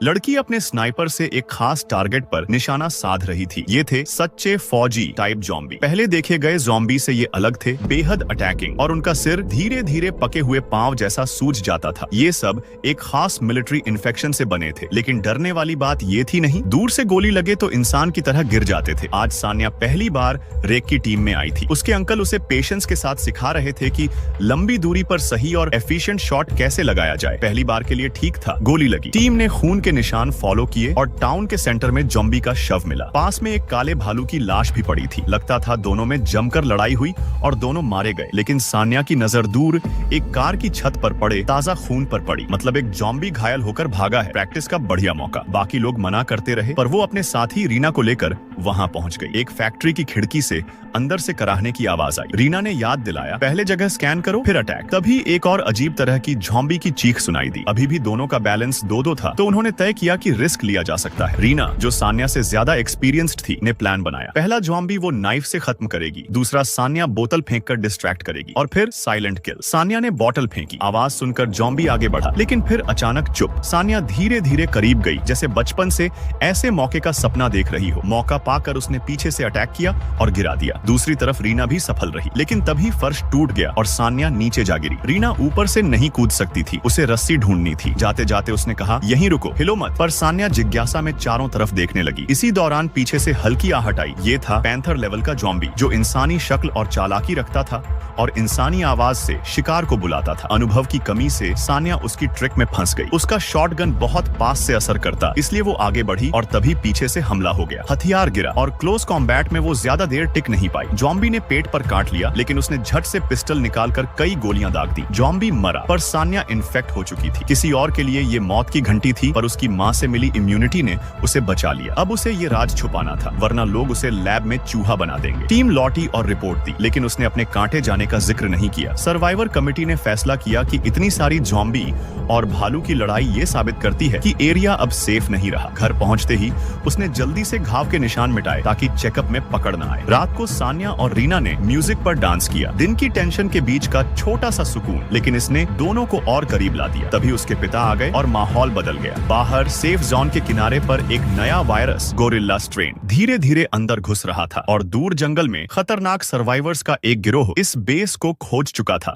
लड़की अपने स्नाइपर से एक खास टारगेट पर निशाना साध रही थी। ये थे सच्चे फौजी टाइप ज़ॉम्बी। पहले देखे गए ज़ॉम्बी से ये अलग थे, बेहद अटैकिंग, और उनका सिर धीरे धीरे पके हुए पांव जैसा सूज जाता था। ये सब एक खास मिलिट्री इन्फेक्शन से बने थे। लेकिन डरने वाली बात ये थी नहीं, दूर से गोली लगे तो इंसान की तरह गिर जाते थे। आज सान्या पहली बार रेक की टीम में आई थी। उसके अंकल उसे पेशेंस के साथ सिखा रहे थे कि लंबी दूरी पर सही और एफिशिएंट शॉट कैसे लगाया जाए। पहली बार के लिए ठीक था, गोली लगी। टीम ने खून के निशान फॉलो किए और टाउन के सेंटर में ज़ॉम्बी का शव मिला। पास में एक काले भालू की लाश भी पड़ी थी। लगता था दोनों में जमकर लड़ाई हुई और दोनों मारे गए। लेकिन सान्या की नजर दूर एक कार की छत पर पड़े ताजा खून पर पड़ी। मतलब एक ज़ॉम्बी घायल होकर भागा है। प्रैक्टिस का बढ़िया मौका। बाकी लोग मना करते रहे, पर वो अपने साथी रीना को लेकर वहां पहुंच गई। एक फैक्ट्री की खिड़की से अंदर से कराहने की आवाज आई। रीना ने याद दिलाया, पहले जगह स्कैन करो फिर अटैक। तभी एक और अजीब तरह की ज़ॉम्बी की चीख सुनाई दी। अभी भी दोनों का बैलेंस 2-2 था, तो उन्होंने तय किया कि रिस्क लिया जा सकता है। रीना, जो सान्या से ज्यादा एक्सपीरियंस्ड थी, ने प्लान बनाया। पहला ज़ॉम्बी वो नाइफ से खत्म करेगी, दूसरा सान्या बोतल फेंककर डिस्ट्रैक्ट करेगी, और फिर साइलेंट किल। सान्या ने बोतल फेंकी। आवाज सुनकर ज़ॉम्बी आगे बढ़ा, लेकिन फिर अचानक चुप। सान्या धीरे धीरे करीब गई, जैसे बचपन से ऐसे मौके का सपना देख रही हो। मौका पाकर उसने पीछे से अटैक किया और गिरा दिया। दूसरी तरफ रीना भी सफल रही, लेकिन तभी फर्श टूट गया और सान्या नीचे जा गिरी। रीना ऊपर से नहीं कूद सकती थी, उसे रस्सी ढूंढनी थी। जाते जाते उसने कहा, यहीं रुको, हिलो मत। पर सान्या जिज्ञासा में चारों तरफ देखने लगी। इसी दौरान पीछे से हल्की आहट आई। ये था पैंथर लेवल का ज़ॉम्बी, जो इंसानी शक्ल और चालाकी रखता था और इंसानी आवाज से शिकार को बुलाता था। अनुभव की कमी से सान्या उसकी ट्रिक में फंस गई। उसका शॉटगन बहुत पास से असर करता, इसलिए वो आगे बढ़ी और तभी पीछे से हमला हो गया। हथियार गिरा और क्लोज कॉम्बैट में वो ज्यादा देर टिक नहीं पाई। ज़ॉम्बी ने पेट पर काट लिया, लेकिन उसने झट से पिस्टल निकालकर कई गोलियां दाग दी। ज़ॉम्बी मरा, पर सान्या इन्फेक्ट हो चुकी थी। किसी और के लिए ये मौत की घंटी थी, पर उसकी माँ से मिली इम्यूनिटी ने उसे बचा लिया। अब उसे ये राज छुपाना था, वरना लोग उसे लैब में चूहा बना देंगे। टीम लौटी और रिपोर्ट दी, लेकिन उसने अपने कांटे जाने का जिक्र नहीं किया। सर्वाइवर कमेटी ने फैसला किया कि इतनी सारी ज़ॉम्बी और भालू की लड़ाई ये साबित करती है कि एरिया अब सेफ नहीं रहा। घर पहुंचते ही उसने जल्दी से घाव के निशान मिटाए ताकि चेकअप में पकड़ न आए। रात को सान्या और रीना ने म्यूजिक पर डांस किया। दिन की टेंशन के बीच का छोटा सा सुकून, लेकिन इसने दोनों को और करीब ला दिया। तभी उसके पिता आ गए और माहौल बदल गया। बाहर सेफ जोन के किनारे पर एक नया वायरस, गोरिल्ला स्ट्रेन, धीरे धीरे अंदर घुस रहा था और दूर जंगल में खतरनाक सर्वाइवर्स का एक गिरोह इस बेस को खोज चुका था।